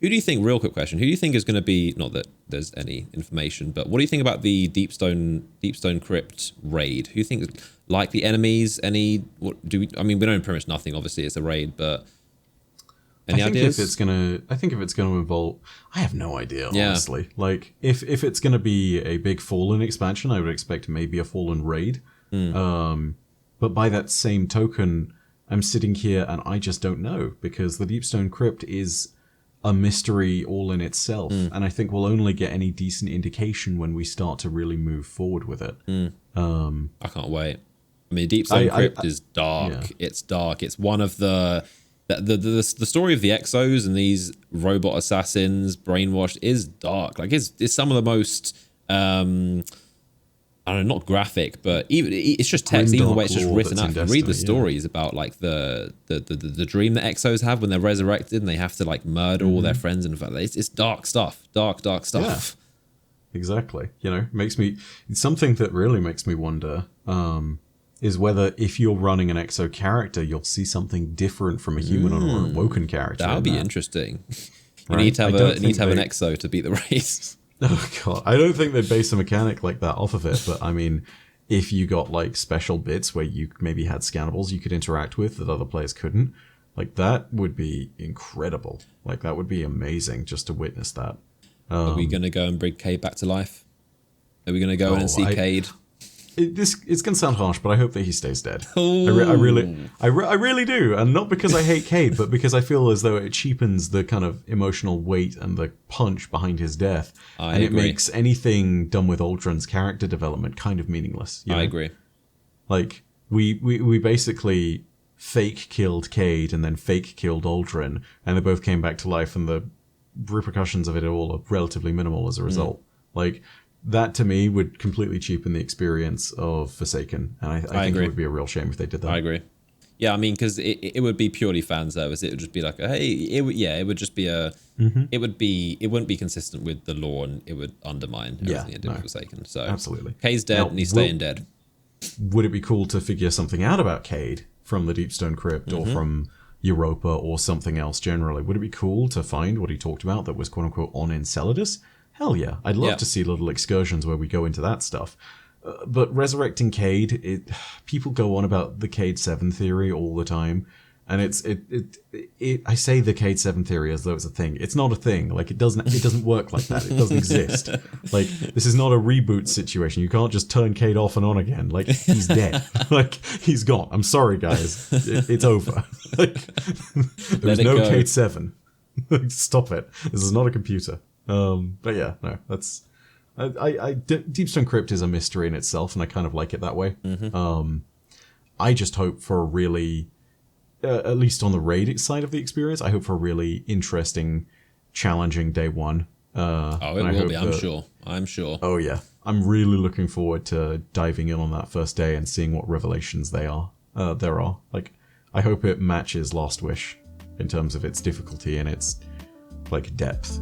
Who do you think, real quick question, who do you think is going to be, not that there's any information, but what do you think about the Deepstone Crypt raid? Who do you think is likely enemies? I mean, we know pretty much nothing, obviously, it's a raid, but any ideas? I think if it's gonna involve, I have no idea, honestly. Like, if it's gonna be a big Fallen expansion, I would expect maybe a Fallen raid. But by that same token, I'm sitting here and I just don't know, because the Deepstone Crypt is a mystery all in itself, and I think we'll only get any decent indication when we start to really move forward with it. I can't wait. I mean, Deepstone Crypt is dark. Yeah. It's dark. It's one of the story of the Exos and these robot assassins brainwashed is dark. Like it's some of the most I don't know, not graphic, but even it's just text. Even the way it's just written out. Read the stories about like the dream that Exos have when they're resurrected and they have to like murder all their friends and it's dark stuff. Dark stuff. Yeah, exactly. You know, it's something that really makes me wonder is whether if you're running an Exo character, you'll see something different from a human or an Awoken character. That would be interesting. You need to have an Exo to beat the race. Oh god, I don't think they'd base a mechanic like that off of it, but I mean, if you got like special bits where you maybe had scannables you could interact with that other players couldn't, like that would be incredible. Like that would be amazing just to witness that. Are we going to go and bring Cayde back to life? Are we going to go in and see Cayde? It's gonna sound harsh, but I hope that he stays dead. I really do, and not because I hate Cayde, but because I feel as though it cheapens the kind of emotional weight and the punch behind his death, and it makes anything done with Aldrin's character development kind of meaningless. You know? I agree. Like we basically fake killed Cayde and then fake killed Aldrin, and they both came back to life, and the repercussions of it all are relatively minimal as a result. Like. That to me would completely cheapen the experience of Forsaken, and I think it would be a real shame if they did that. I agree. Yeah, I mean, because it would be purely fan service. It would just be like, it would just be a, it wouldn't be consistent with the lore, and it would undermine everything it did with Forsaken. So absolutely, Cayde's dead, and he's staying dead. Would it be cool to figure something out about Cayde from the Deepstone Crypt or from Europa or something else generally? Would it be cool to find what he talked about that was quote unquote on Enceladus? Hell yeah. I'd love to see little excursions where we go into that stuff. But resurrecting Cayde, people go on about the Cayde-7 theory all the time. And I say the Cayde-7 theory as though it's a thing. It's not a thing. Like it doesn't work like that. It doesn't exist. Like this is not a reboot situation. You can't just turn Cayde off and on again. Like he's dead. Like he's gone. I'm sorry guys. It's over. Like there's no Cayde-7. Stop it. This is not a computer. But yeah, no, that's Deepstone Crypt is a mystery in itself, and I kind of like it that way. I just hope for a really, at least on the raid side of the experience, I hope for a really interesting, challenging day one. It will be. I'm sure. Oh yeah, I'm really looking forward to diving in on that first day and seeing what revelations there are. Like, I hope it matches Last Wish in terms of its difficulty and its like depth.